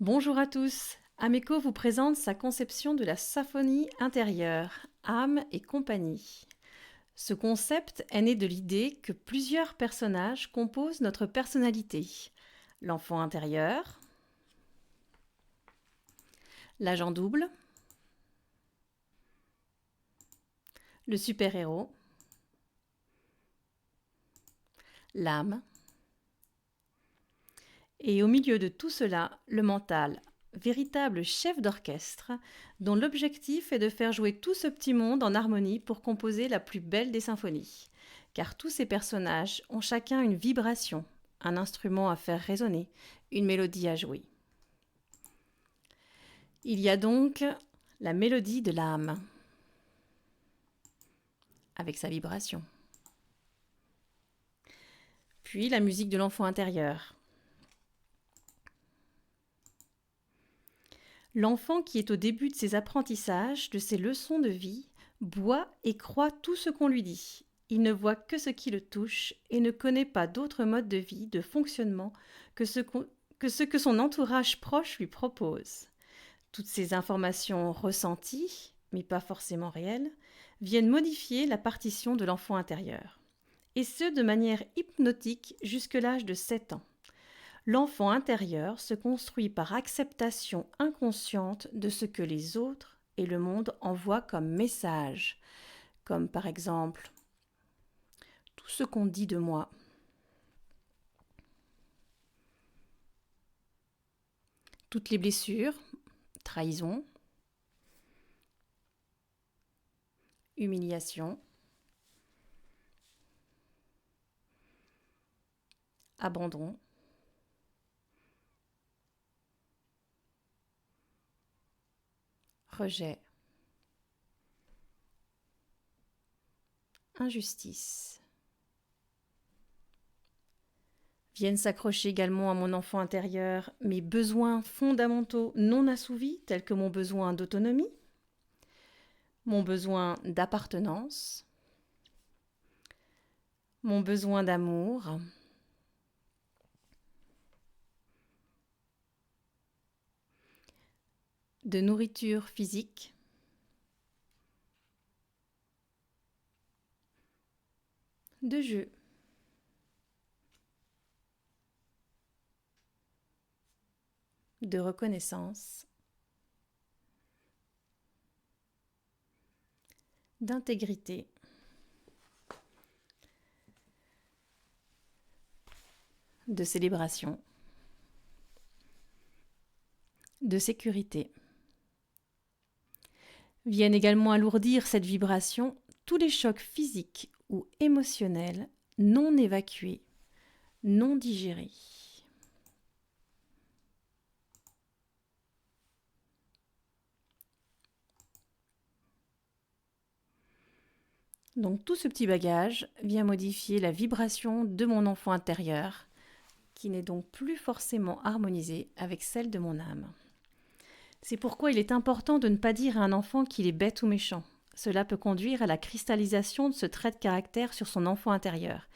Bonjour à tous. Ameco vous présente sa conception de la symphonie intérieure, âme et compagnie. Ce concept est né de l'idée que plusieurs personnages composent notre personnalité. L'enfant intérieur, l'agent double, le super-héros, l'âme, et au milieu de tout cela, le mental, véritable chef d'orchestre, dont l'objectif est de faire jouer tout ce petit monde en harmonie pour composer la plus belle des symphonies. Car tous ces personnages ont chacun une vibration, un instrument à faire résonner, une mélodie à jouer. Il y a donc la mélodie de l'âme, avec sa vibration. Puis la musique de l'enfant intérieur. L'enfant qui est au début de ses apprentissages, de ses leçons de vie, boit et croit tout ce qu'on lui dit. Il ne voit que ce qui le touche et ne connaît pas d'autre mode de vie, de fonctionnement que ce que son entourage proche lui propose. Toutes ces informations ressenties, mais pas forcément réelles, viennent modifier la partition de l'enfant intérieur. Et ce, de manière hypnotique jusque l'âge de 7 ans. L'enfant intérieur se construit par acceptation inconsciente de ce que les autres et le monde envoient comme message, comme par exemple tout ce qu'on dit de moi, toutes les blessures, trahison, humiliation, abandon, rejet, injustice. Viennent s'accrocher également à mon enfant intérieur mes besoins fondamentaux non assouvis, tels que mon besoin d'autonomie, mon besoin d'appartenance, mon besoin d'amour, de nourriture physique, de jeu, de reconnaissance, d'intégrité, de célébration, de sécurité. Viennent également alourdir cette vibration tous les chocs physiques ou émotionnels non évacués, non digérés. Donc tout ce petit bagage vient modifier la vibration de mon enfant intérieur, qui n'est donc plus forcément harmonisée avec celle de mon âme. C'est pourquoi il est important de ne pas dire à un enfant qu'il est bête ou méchant. Cela peut conduire à la cristallisation de ce trait de caractère sur son enfant intérieur.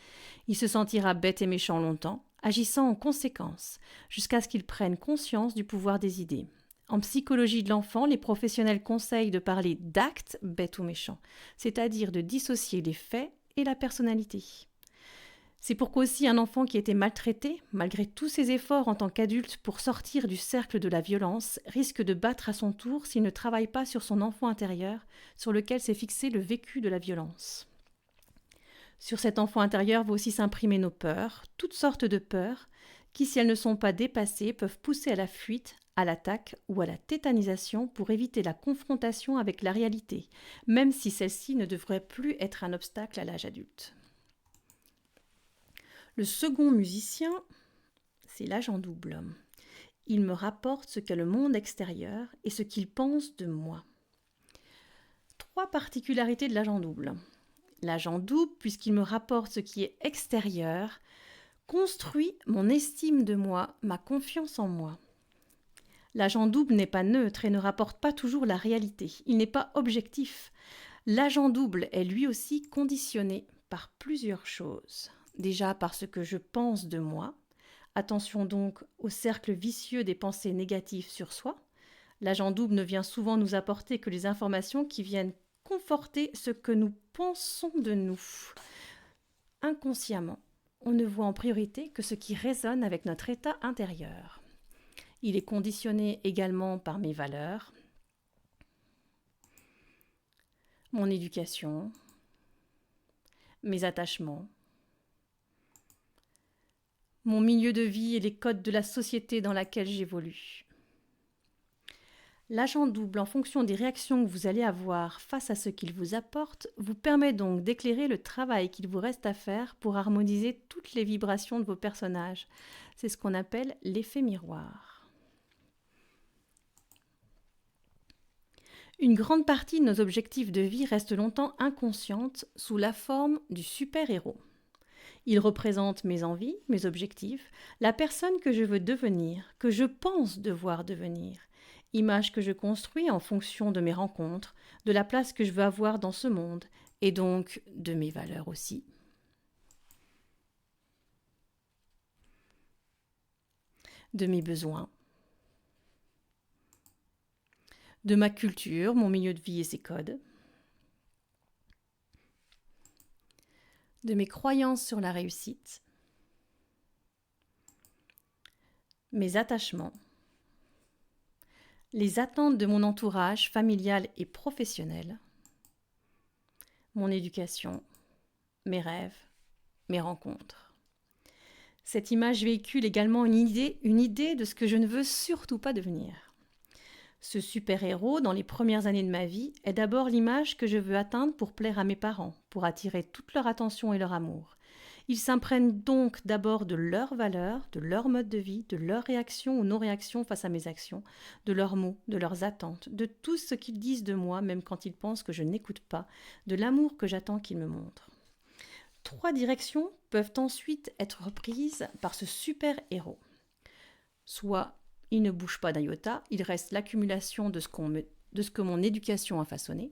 Il se sentira bête et méchant longtemps, agissant en conséquence, jusqu'à ce qu'il prenne conscience du pouvoir des idées. En psychologie de l'enfant, les professionnels conseillent de parler d'actes bêtes ou méchants, c'est-à-dire de dissocier les faits et la personnalité. C'est pourquoi aussi un enfant qui a été maltraité, malgré tous ses efforts en tant qu'adulte pour sortir du cercle de la violence, risque de battre à son tour s'il ne travaille pas sur son enfant intérieur, sur lequel s'est fixé le vécu de la violence. Sur cet enfant intérieur vont aussi s'imprimer nos peurs, toutes sortes de peurs, qui, si elles ne sont pas dépassées, peuvent pousser à la fuite, à l'attaque ou à la tétanisation pour éviter la confrontation avec la réalité, même si celle-ci ne devrait plus être un obstacle à l'âge adulte. Le second musicien, c'est l'agent double. Il me rapporte ce qu'est le monde extérieur et ce qu'il pense de moi. 3 particularités de l'agent double. L'agent double, puisqu'il me rapporte ce qui est extérieur, construit mon estime de moi, ma confiance en moi. L'agent double n'est pas neutre et ne rapporte pas toujours la réalité. Il n'est pas objectif. L'agent double est lui aussi conditionné par plusieurs choses. Déjà par ce que je pense de moi, Attention donc au cercle vicieux des pensées négatives sur soi. L'agent double ne vient souvent nous apporter que les informations qui viennent conforter ce que nous pensons de nous. Inconsciemment, on ne voit en priorité que ce qui résonne avec notre état intérieur. Il est conditionné également par mes valeurs, mon éducation, mes attachements, mon milieu de vie et les codes de la société dans laquelle j'évolue. L'agent double, en fonction des réactions que vous allez avoir face à ce qu'il vous apporte, vous permet donc d'éclairer le travail qu'il vous reste à faire pour harmoniser toutes les vibrations de vos personnages. C'est ce qu'on appelle l'effet miroir. Une grande partie de nos objectifs de vie reste longtemps inconsciente sous la forme du super-héros. Il représente mes envies, mes objectifs, la personne que je veux devenir, que je pense devoir devenir. Image que je construis en fonction de mes rencontres, de la place que je veux avoir dans ce monde, et donc de mes valeurs aussi. De mes besoins, de ma culture, mon milieu de vie et ses codes, de mes croyances sur la réussite, mes attachements, les attentes de mon entourage familial et professionnel, mon éducation, mes rêves, mes rencontres. Cette image véhicule également une idée de ce que je ne veux surtout pas devenir. Ce super-héros, dans les premières années de ma vie, est d'abord l'image que je veux atteindre pour plaire à mes parents, pour attirer toute leur attention et leur amour. Ils s'imprègnent donc d'abord de leurs valeurs, de leur mode de vie, de leurs réactions ou non-réactions face à mes actions, de leurs mots, de leurs attentes, de tout ce qu'ils disent de moi, même quand ils pensent que je n'écoute pas, de l'amour que j'attends qu'ils me montrent. 3 directions peuvent ensuite être reprises par ce super-héros. Soit il ne bouge pas d'un iota, il reste l'accumulation de ce que mon éducation a façonné.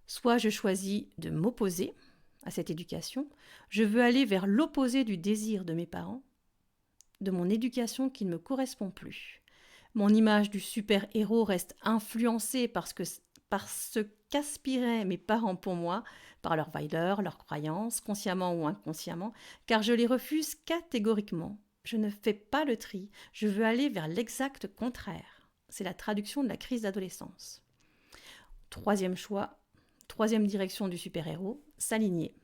Soit je choisis de m'opposer à cette éducation, je veux aller vers l'opposé du désir de mes parents, de mon éducation qui ne me correspond plus. Mon image du super-héros reste influencée par ce qu'aspiraient mes parents pour moi, par leurs valeurs, leurs croyances, consciemment ou inconsciemment, car je les refuse catégoriquement. Je ne fais pas le tri, je veux aller vers l'exact contraire. C'est la traduction de la crise d'adolescence. 3e choix, 3e direction du super-héros, s'aligner.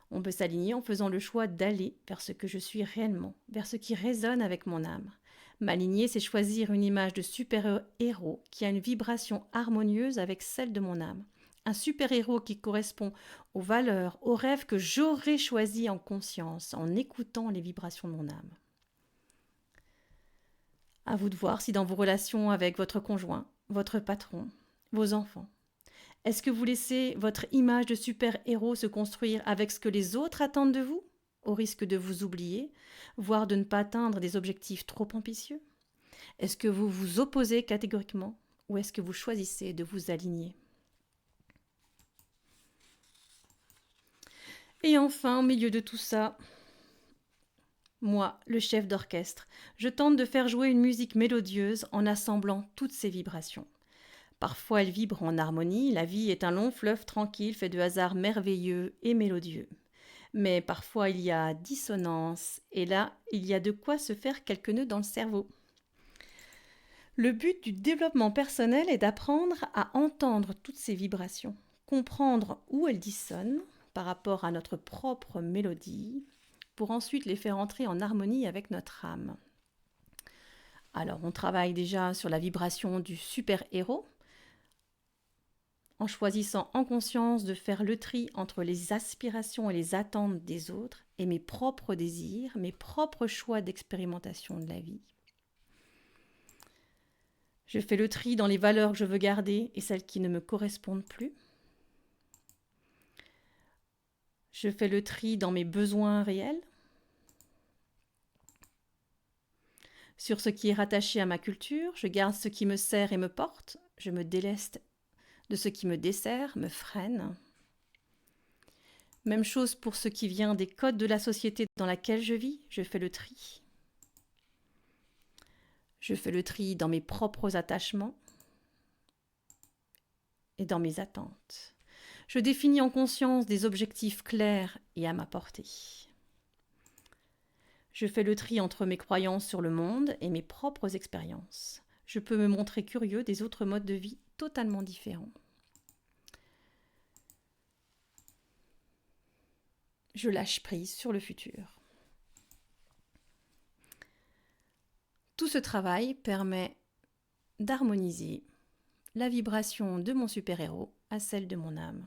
On peut s'aligner en faisant le choix d'aller vers ce que je suis réellement, vers ce qui résonne avec mon âme. M'aligner, c'est choisir une image de super-héros qui a une vibration harmonieuse avec celle de mon âme. Un super-héros qui correspond aux valeurs, aux rêves que j'aurais choisis en conscience, en écoutant les vibrations de mon âme. À vous de voir si dans vos relations avec votre conjoint, votre patron, vos enfants, est-ce que vous laissez votre image de super-héros se construire avec ce que les autres attendent de vous, au risque de vous oublier, voire de ne pas atteindre des objectifs trop ambitieux? Est-ce que vous vous opposez catégoriquement ou est-ce que vous choisissez de vous aligner? Et enfin, au milieu de tout ça, moi, le chef d'orchestre, je tente de faire jouer une musique mélodieuse en assemblant toutes ces vibrations. Parfois elle vibre en harmonie, la vie est un long fleuve tranquille fait de hasards merveilleux et mélodieux. Mais parfois il y a dissonance, et là, il y a de quoi se faire quelques nœuds dans le cerveau. Le but du développement personnel est d'apprendre à entendre toutes ces vibrations, comprendre où elles dissonnent par rapport à notre propre mélodie, pour ensuite les faire entrer en harmonie avec notre âme. Alors on travaille déjà sur la vibration du super-héros, en choisissant en conscience de faire le tri entre les aspirations et les attentes des autres et mes propres désirs, mes propres choix d'expérimentation de la vie. Je fais le tri dans les valeurs que je veux garder et celles qui ne me correspondent plus. Je fais le tri dans mes besoins réels, sur ce qui est rattaché à ma culture, je garde ce qui me sert et me porte, je me déleste de ce qui me dessert, me freine. Même chose pour ce qui vient des codes de la société dans laquelle je vis, je fais le tri. Je fais le tri dans mes propres attachements et dans mes attentes. Je définis en conscience des objectifs clairs et à ma portée. Je fais le tri entre mes croyances sur le monde et mes propres expériences. Je peux me montrer curieux des autres modes de vie totalement différents. Je lâche prise sur le futur. Tout ce travail permet d'harmoniser la vibration de mon super-héros à celle de mon âme.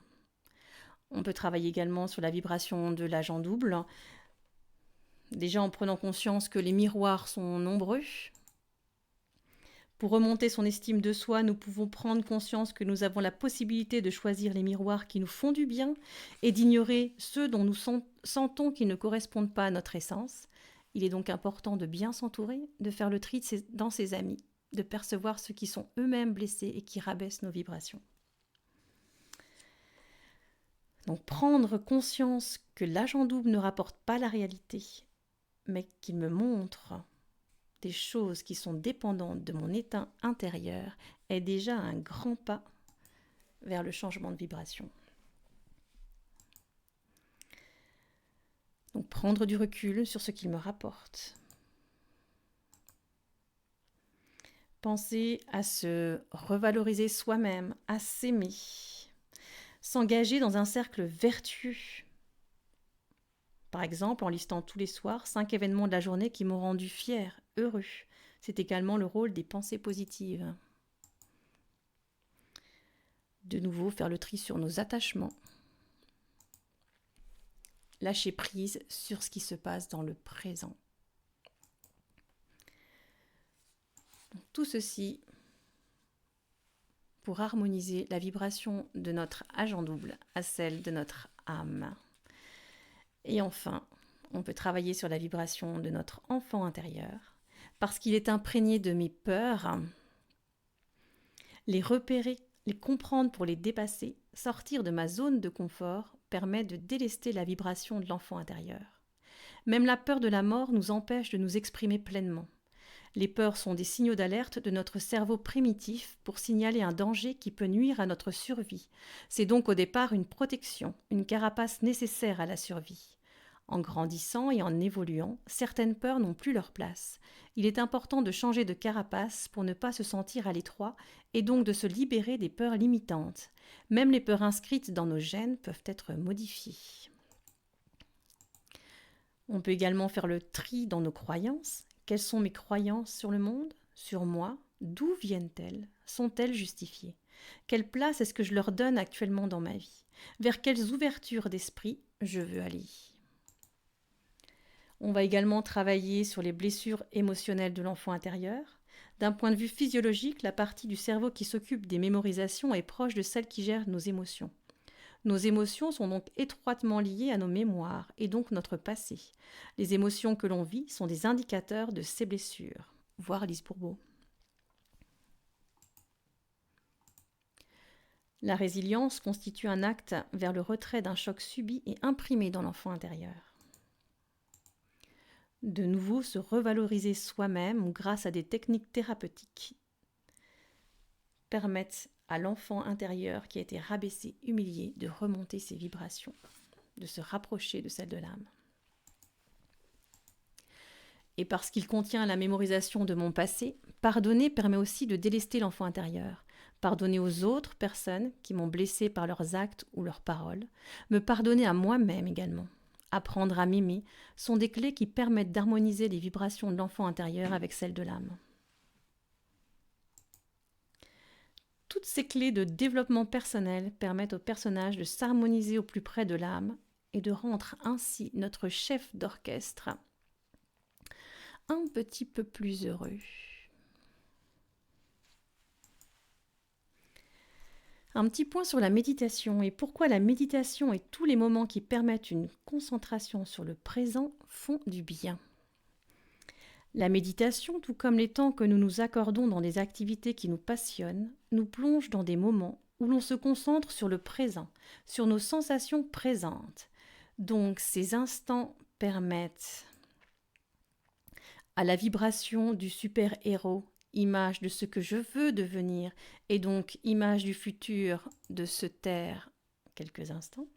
On peut travailler également sur la vibration de l'agent double, déjà en prenant conscience que les miroirs sont nombreux. Pour remonter son estime de soi, nous pouvons prendre conscience que nous avons la possibilité de choisir les miroirs qui nous font du bien et d'ignorer ceux dont nous sentons qu'ils ne correspondent pas à notre essence. Il est donc important de bien s'entourer, de faire le tri dans ses amis, de percevoir ceux qui sont eux-mêmes blessés et qui rabaissent nos vibrations. Donc prendre conscience que l'agent double ne rapporte pas la réalité, mais qu'il me montre des choses qui sont dépendantes de mon état intérieur est déjà un grand pas vers le changement de vibration. Donc prendre du recul sur ce qu'il me rapporte. Penser à se revaloriser soi-même, à s'aimer. S'engager dans un cercle vertueux. Par exemple, en listant tous les soirs 5 événements de la journée qui m'ont rendu fier, heureux. C'est également le rôle des pensées positives. De nouveau, faire le tri sur nos attachements. Lâcher prise sur ce qui se passe dans le présent. Tout ceci pour harmoniser la vibration de notre agent double à celle de notre âme. Et enfin, on peut travailler sur la vibration de notre enfant intérieur, parce qu'il est imprégné de mes peurs. Les repérer, les comprendre pour les dépasser, sortir de ma zone de confort permet de délester la vibration de l'enfant intérieur. Même la peur de la mort nous empêche de nous exprimer pleinement. Les peurs sont des signaux d'alerte de notre cerveau primitif pour signaler un danger qui peut nuire à notre survie. C'est donc au départ une protection, une carapace nécessaire à la survie. En grandissant et en évoluant, certaines peurs n'ont plus leur place. Il est important de changer de carapace pour ne pas se sentir à l'étroit et donc de se libérer des peurs limitantes. Même les peurs inscrites dans nos gènes peuvent être modifiées. On peut également faire le tri dans nos croyances. Quelles sont mes croyances sur le monde, sur moi? D'où viennent-elles? Sont-elles justifiées? Quelle place est-ce que je leur donne actuellement dans ma vie? Vers quelles ouvertures d'esprit je veux aller? On va également travailler sur les blessures émotionnelles de l'enfant intérieur. D'un point de vue physiologique, la partie du cerveau qui s'occupe des mémorisations est proche de celle qui gère nos émotions. Nos émotions sont donc étroitement liées à nos mémoires et donc notre passé. Les émotions que l'on vit sont des indicateurs de ces blessures. Voir Lise Bourbeau. La résilience constitue un acte vers le retrait d'un choc subi et imprimé dans l'enfant intérieur. De nouveau, se revaloriser soi-même grâce à des techniques thérapeutiques permettent à l'enfant intérieur qui a été rabaissé, humilié, de remonter ses vibrations, de se rapprocher de celle de l'âme. Et parce qu'il contient la mémorisation de mon passé, pardonner permet aussi de délester l'enfant intérieur. Pardonner aux autres personnes qui m'ont blessé par leurs actes ou leurs paroles, me pardonner à moi-même également. Apprendre à m'aimer sont des clés qui permettent d'harmoniser les vibrations de l'enfant intérieur avec celles de l'âme. Toutes ces clés de développement personnel permettent au personnage de s'harmoniser au plus près de l'âme et de rendre ainsi notre chef d'orchestre un petit peu plus heureux. Un petit point sur la méditation et pourquoi la méditation et tous les moments qui permettent une concentration sur le présent font du bien. La méditation, tout comme les temps que nous nous accordons dans des activités qui nous passionnent, nous plonge dans des moments où l'on se concentre sur le présent, sur nos sensations présentes. Donc ces instants permettent à la vibration du super-héros, image de ce que je veux devenir, et donc image du futur, de se taire quelques instants.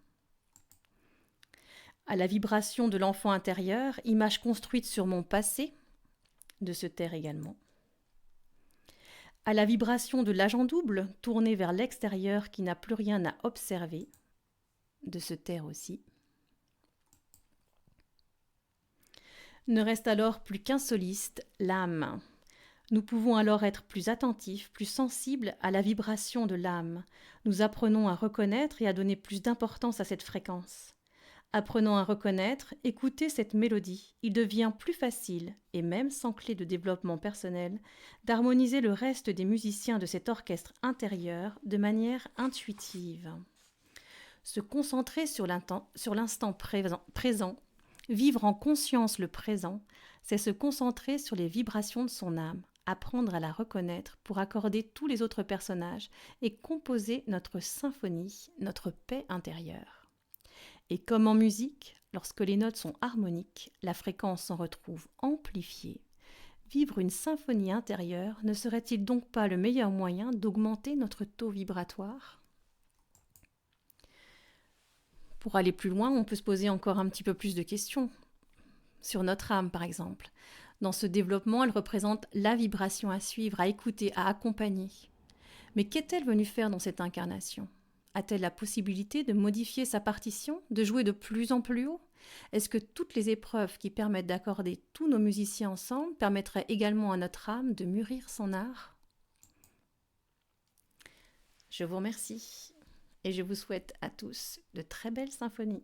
À la vibration de l'enfant intérieur, image construite sur mon passé, de se taire également. À la vibration de l'agent double, tourné vers l'extérieur qui n'a plus rien à observer, de se taire aussi. Ne reste alors plus qu'un soliste, l'âme. Nous pouvons alors être plus attentifs, plus sensibles à la vibration de l'âme. Nous apprenons à reconnaître et à donner plus d'importance à cette fréquence. Apprenons à reconnaître, écouter cette mélodie. Il devient plus facile, et même sans clé de développement personnel, d'harmoniser le reste des musiciens de cet orchestre intérieur de manière intuitive. Se concentrer sur l'instant présent, vivre en conscience le présent, c'est se concentrer sur les vibrations de son âme, apprendre à la reconnaître pour accorder tous les autres personnages et composer notre symphonie, notre paix intérieure. Et comme en musique, lorsque les notes sont harmoniques, la fréquence s'en retrouve amplifiée. Vivre une symphonie intérieure ne serait-il donc pas le meilleur moyen d'augmenter notre taux vibratoire ? Pour aller plus loin, on peut se poser encore un petit peu plus de questions. Sur notre âme, par exemple. Dans ce développement, elle représente la vibration à suivre, à écouter, à accompagner. Mais qu'est-elle venue faire dans cette incarnation ? A-t-elle la possibilité de modifier sa partition, de jouer de plus en plus haut ? Est-ce que toutes les épreuves qui permettent d'accorder tous nos musiciens ensemble permettraient également à notre âme de mûrir son art ? Je vous remercie et je vous souhaite à tous de très belles symphonies.